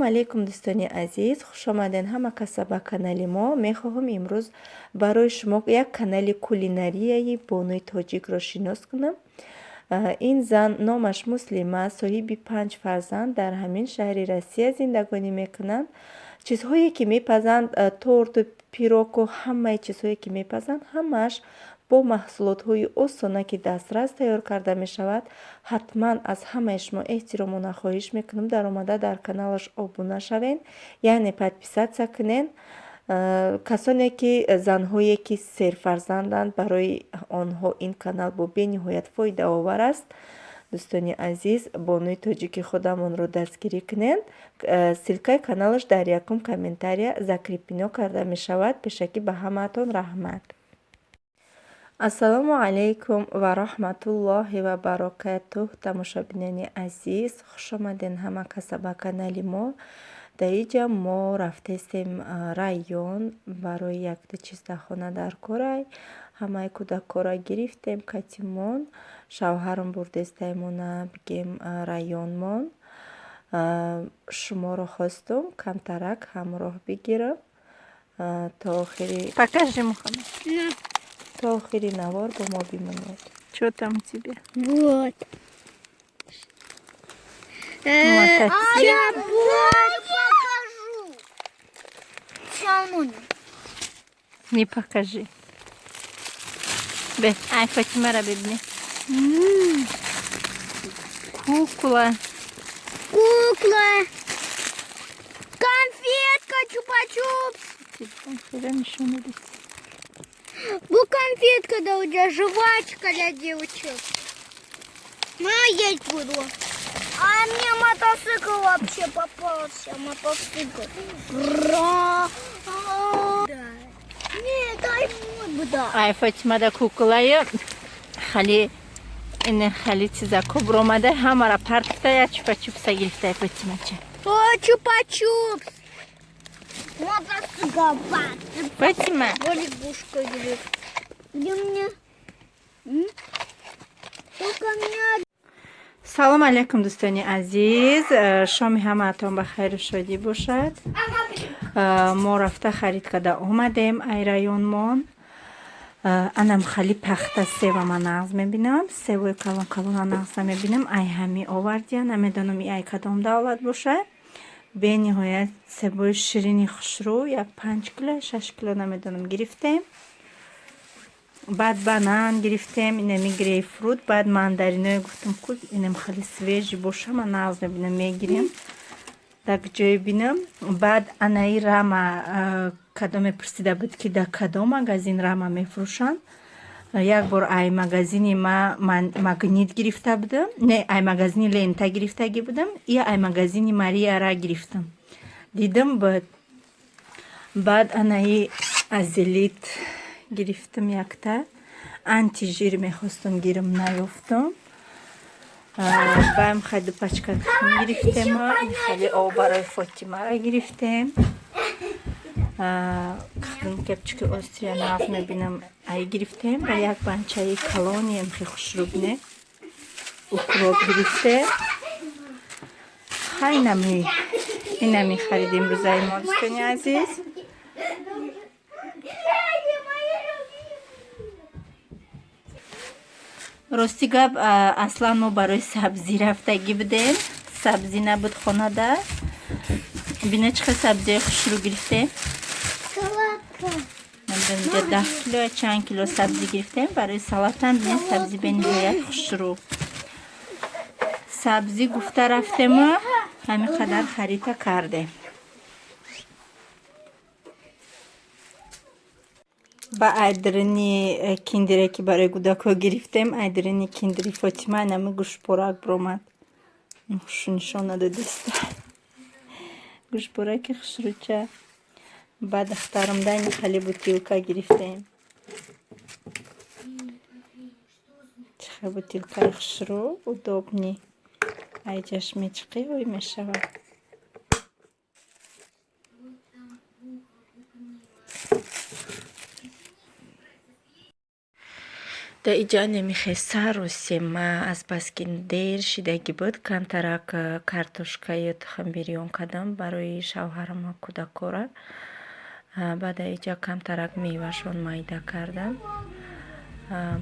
алейкум дӯстони азиз, хушомадед ҳама каса ба канали мо. Мехоҳам имрӯз барои шумо як канали кулинарияи Бонуи тоҷикро шинос кунам. Ин зан номаш Муслима, соҳиби 5 фарзанд дар ҳамин шаҳри Россия зиндагонӣ мекунанд. Чизҳое ки мепазанд, торту, пироку ҳамаи чизҳое ки мепазанд, ҳамааш бо маҳсулотҳои осона ки дастрас тайёр карда мешавад. Ҳатман аз ҳамаи шумо эҳтиромона хоҳиш мекунам дар омада дар каналаш обуна шавен, яъне подписатсия кунен. Касоне ки занҳое ки серфарзанданд, барои онҳо ин канал бо бениҳоят фоидаовар аст. Дӯстони азиз, Бонуи тоҷики худамонро дастгирӣ кунед. Силкаи каналаш дар якум комментария закрепино карда мешавад. Пешакӣ ба ҳамаатон раҳмат. Ассалому алейкум ва раҳматуллоҳи ва баракатуҳ. Тамошобинони азиз, хушомадед ҳама каса ба канали мо. Дар инҷа мо рафтестем район барои якду чиз дар хона дар корай. Ҳамаи кӯдакҳоро гирифтем, катимон, шавҳарам бурдестаймона бигем районмон. Шуморо хостум камтарак ҳамроҳ бигирам то охири. Покажи, Мухаммад. Та охири навор бо мо бимонед. Что там у тебя? Вот. Мотоцикл. Я покажу. Саму. Не покажи. Ай, Фатимара, бедный. Кукла. Кукла. Конфетка, чупа-чупс. Еще не летит. Бу конфетка, да у тебя жвачка для девочек. Есть буду. А мне мотоцикл вообще попался. Мотоцикл. Нет, дай вот, да. Ай, Фатима, да кукла я. Хали. Ин хали чиза кубромада хамара паркта я чупа-чупса гирифта Фатима че. О, чупа-чупс. Мотоцикл. Фатима. Лягушка лежит. Где мне? Только меня. Салом алейкум, дӯстони азиз. Шоми ҳамаатон ба хайру шодӣ бошад. Мо рафта харид карда омадем ай районмон. Анам хали пахта севама нағз мебинам. Севои калон нағза мебинам. Ай ҳами овардия. Намедонам ай кадом давлат бошад. Бениҳоят себои ширини хушрӯ як 5 кило 6 кило намедонам гирифтем. Баъд банан гирифтем, инами грейпфрут, баъд мандаринои гуфтам ку инам хали свежи боша, ман нағз мебинам мегирем дар ҷое бинам. Баъд анаи рама кадом мепурсида буд ки дар кадом магазин рама мефурӯшанд. Як бор ай магазини магнит гирифта будам, не ай магазини лента гирифтаги будам, я ай магазини Марияра гирифтам. Дидам буд. Баъд анаи азелит гирифтам якта. Антижир мехостам гирам наёфтам. Баъд хайду пачка гирифтем. Хали об барои Фотимара гирифтем. Кадом кепчики острия нағз мебинам ай гирифтем. Ва як банчаи калони ам хе хушрӯбне укроп гирифтем. Хай инами харидем рӯзаи мо, дӯстони азиз. Рости гап, аслан мо барои сабзӣ рафтагӣ будем. Сабзӣ набуд хонада. Бина чӣ хел сабзии хушрӯ гирифтем? Салатка. Намедонам 10 кило я чанд кило сабзӣ гирифтем. Барои салатам бинед сабзӣ бениҳоят хушрӯ. Сабзӣ гуфта рафтему ҳамин қадар харида кардем. Ба айдирини киндере ки барои кӯдакҳо гирифтем, айдирини киндери Фотима инами гӯштпорак биромад. Хушу нишон наду доста. Гӯштпораки хушрӯча. Ба духтарамдан хали бутилка гирифтем. Чихе бутилкаи хушрӯ удобни ай ҷашмечқи ой мешавад. Да иҷа намихе сарусема азбаски дер шидагӣ буд камтарак картошкаю тухмбирён кардам барои шавҳарам ва кӯдакора. Баъда иҷа камтарак мевашон майда кардам.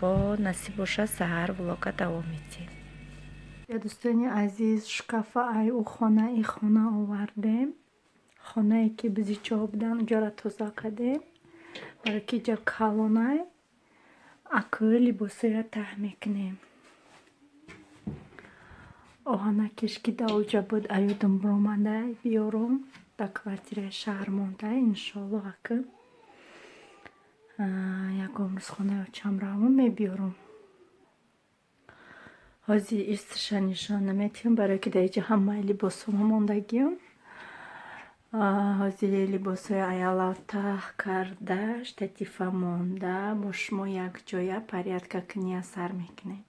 Бо насиб боша саҳар влога давом медиҳем. дӯстони азиз, шкафаи ӯ хонаи хона овардем. Хонае ки бизичаҳо будан уҷора тоза кардем. барои ки иҷа калонай аку либосоя таҳ мекунем. оҳанакеш ки да уҷа буд аёдам биромадай биёрум да квартираи шаҳр мондай иншоалло аку ягон рӯз хонаи очам равон мебиёрум. ҳозир истиша нишон наметиҳам барое ки да иҷа ҳамаи либосома мондагиам. ҳозир либосҳои аяло таҳ карда штатифа монда бо шумо якҷоя порядка кунӣ сар мекунем.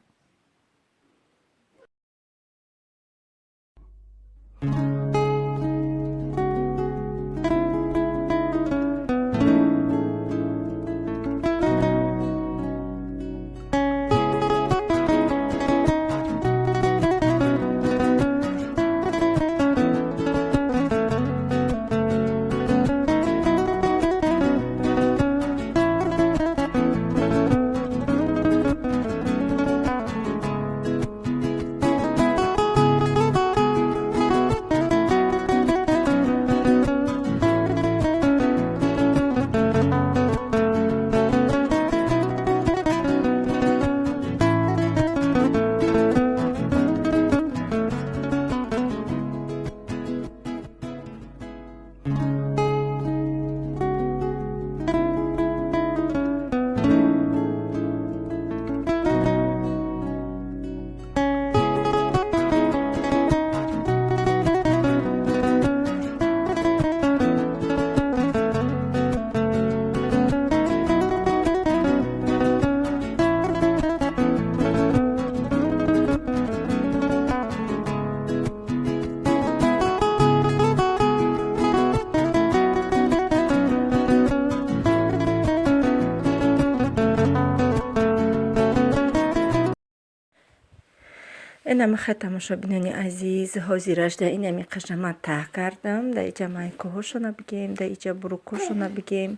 инамихе тамошобинони азиз, ҳозираш да инами қашама таҳ кардам. Да иҷа майкаҳошона бигем, да иҷа бурукошона бигем.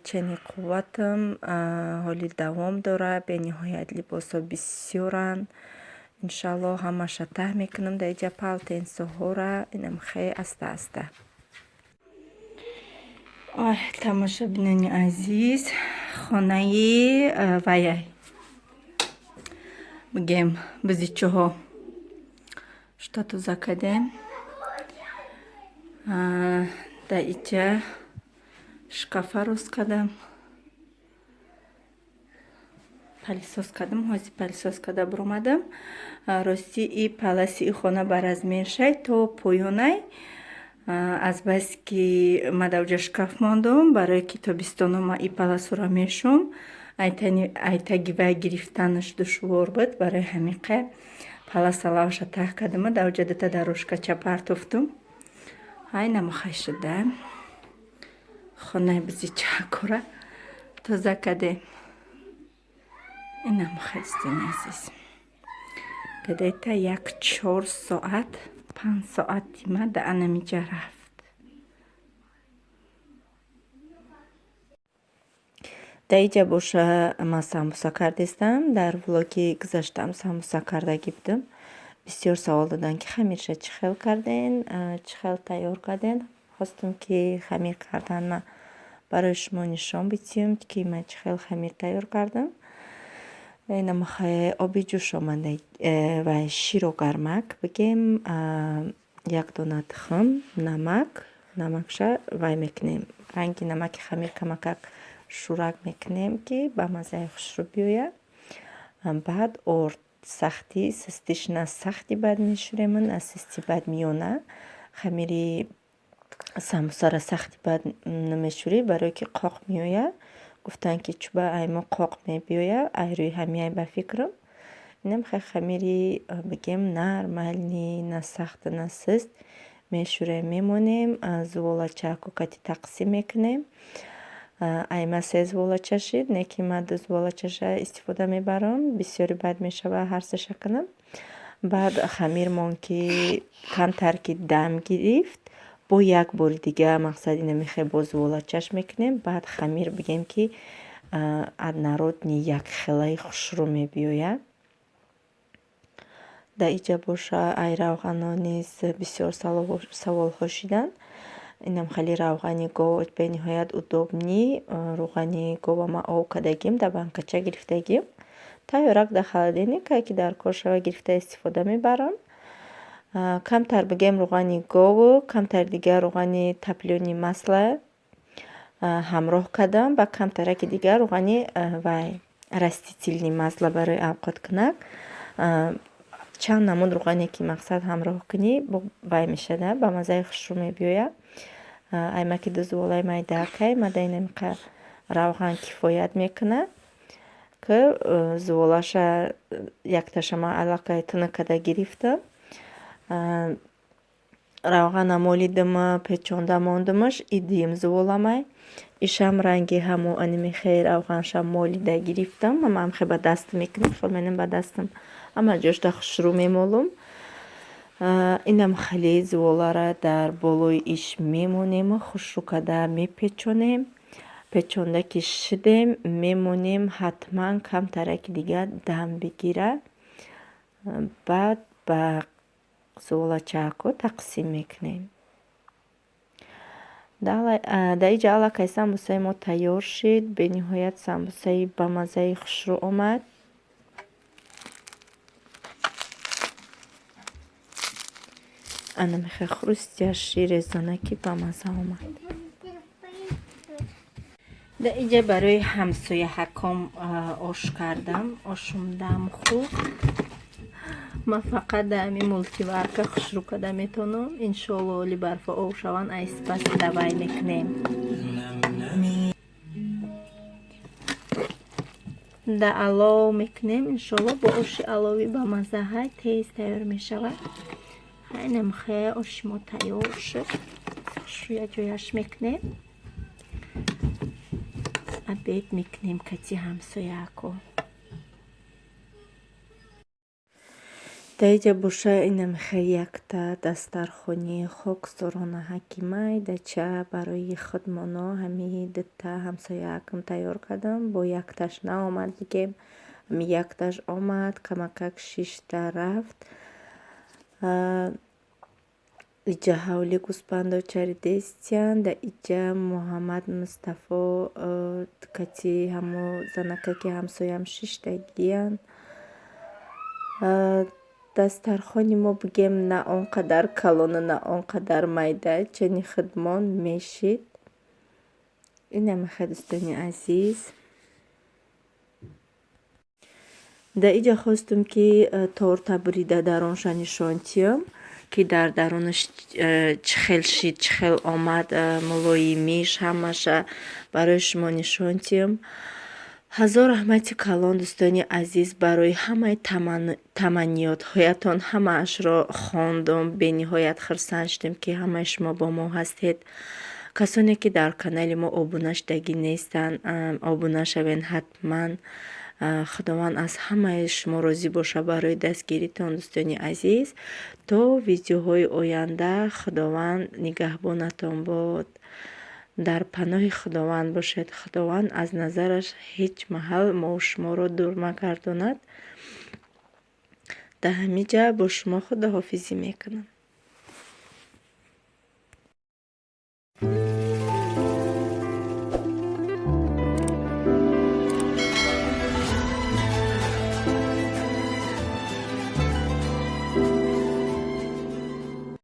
чени қувватам ҳоли давом дора. бениҳоят либосо бисёран. иншалло ҳамаша таҳ мекунам. Да иҷа палтенсоҳора инамихе аста аста. тамошобинони азиз, хонаи ваяй бигем бизичаҳо шта тоза кардем. да иҷа шкафа рост кардам, палисоз кардам. ҳозир палисоз карда биромадам. рости и паласи и хона бараз мешай то поёнай. азбаски мадавҷа шкаф мондум барои ки тобистоно ма и паласура мешум. айтаги вай гирифтанаш душвор буд. барои ҳамиқа паласалавша таҳ кардама давҷа дата дарошкача партофтум. ҳай намахай шуда хонаи бизичаҳакора тоза кардем. инамахай дӯстони азиз, гадайта як 4 соат 5 соати ма да анамиҷа рафт. да иҷа боша ман самбуса кардистам. дар влоги гузаштам самбуса кардагӣ будам. бисёр савол додан ки хамирша чӣ хел карден, чӣ хел тайёр карден. хостум ки хамир карданма барои шумо нишон бидиҳам ки ман чӣ хел хамир тайёр кардам. намахай оби ҷӯш омада ва широ гармак бигем. як дона тухм, намакша вай мекунем. ранги намаки хамир камакак шӯрак мекунем ки ба маззаи хушрӯ биёяд. баъд орд сахти систиш на сахти бад мешӯрем, на систи бад миёна. хамири самбусара сахти бад намешӯрӣ барое ки қоқ меояд. гуфтанд ки чӯба аймо қоқ мебиёяд. айрӯи ҳамияй ба фикрам. инам хай хамири бигем нормални на сахт на сист мешӯрем мемонем. зуволачаку кати тақсим мекунем. айма 3 зволочашид, неки ма 2 зволочаша истифода мебарам. Бисёри бад мешава ҳар сеша кунам. Баъд хамирмон ки камтар ки дам гирифт, бо як бори дига мақсад ина мехоҳем бо зволочаш мекунем. Баъд хамир бигем ки ад народни як хелаи хушрӯ мебиёяд. Дар иҷа боша ай равғано низ бисёр саволҳо шиданд. Инам хеле равғани гов бениҳоят удобни. Рӯғани говама ов кардагим, дар банкача гирифтагим. Тайёрак дар холодильника ки дар кошава гирифта истифода мебарам. Камтар бигем рӯғани гову, камтар дига рӯғани таплёни масла ҳамроҳ кардам ба камтараки дига рӯғани вай растительни масла барои авқоткунак. Чанд намуд рӯғане ки мақсад ҳамроҳ кунӣ вай мешада, ба маззаи хушрӯ мебиёяд. Айма ки 2 зволаи майдакай мада инамиқа равған кифоят мекунад ки зволаша якташама аллакай тунук карда гирифтам. Равғана молидима печонда мондимаш идиим зволамай. Ишам ранги ҳаму анимихе равғанша молида гирифтам. Мама амхе ба даст мекунам, фолменим ба дастам. Ама ҷошта хушрӯ мемолум. Инам хеле зволара дар болои иш мемонем, хушрӯ карда мепечонем. Печонда ки шидем мемонем ҳатман камтараки дига дам бигирад. Баъд ба зволачаҳако тақсим мекунем. Дар иҷа аллакай самбусаи мо тайёр шид. Бениҳоят самбусаи ба маззаи хушрӯ омад. Ана мехе хрустяши резанаки ба мазза омад. Дар иҷа барои ҳамсояҳаком ош кардам. Ошум дам хӯрд. Ман фақат дар ҳамин мултиварка хушрӯ карда метавонам. Иншоалло оли барфа ов шаванд, ай сипас давай мекунем. Дар алов мекунем. Иншоалло бо оши алови ба мазза ҳай тез тайёр мешавад. Намхе оши мо тайёр шуд. Шуя ҷояш мекунем. Обед мекунем кати ҳамсояҳако. Дар иҷа боша инамхе якта дастархони хоксоронаҳаки май дача барои худмоно ҳамин дута ҳамсояҳакам тайёр кардам. Бо якташ наомад бигем. Ҳамин якташ омад, камакак 6 рафт. Иҷа ҳавли гӯспандочари дестян. Дар иҷа Муҳаммад Мустафо кати ҳамо занакаки ҳамсоям 6тагиян. Дастархони мо бигем на он қадар калону на он қадар майда чани худмон мешид. Инамехе дӯстони азиз. Дар иҷа хостум ки торта бурида дар онша нишон диҳам ки дар дарунаш чӣ хел шид, чӣ хел омад, мулоимиш ҳамаша барои шумо нишон диҳам. ҳазор раҳмати калон дӯстони азиз барои ҳамаи таманиётҳоятон ҳамаашро хондум. Бениҳоят хурсанд шудем ки ҳамаи шумо бо мо ҳастед. Касоне ки дар канали мо обуна шудагӣ нестанд, обуна шавен ҳатман. Худованд аз ҳамаи шумо розӣ боша барои дастгиритон дӯстони азиз. То видеоҳои оянда худованд нигаҳбонатон бод. Дар паноҳи худованд бошед. Худованд аз назараш ҳеҷ маҳал мо шуморо дур магардонад. Дар ҳамин ҷа бо шумо худоҳофизӣ мекунам.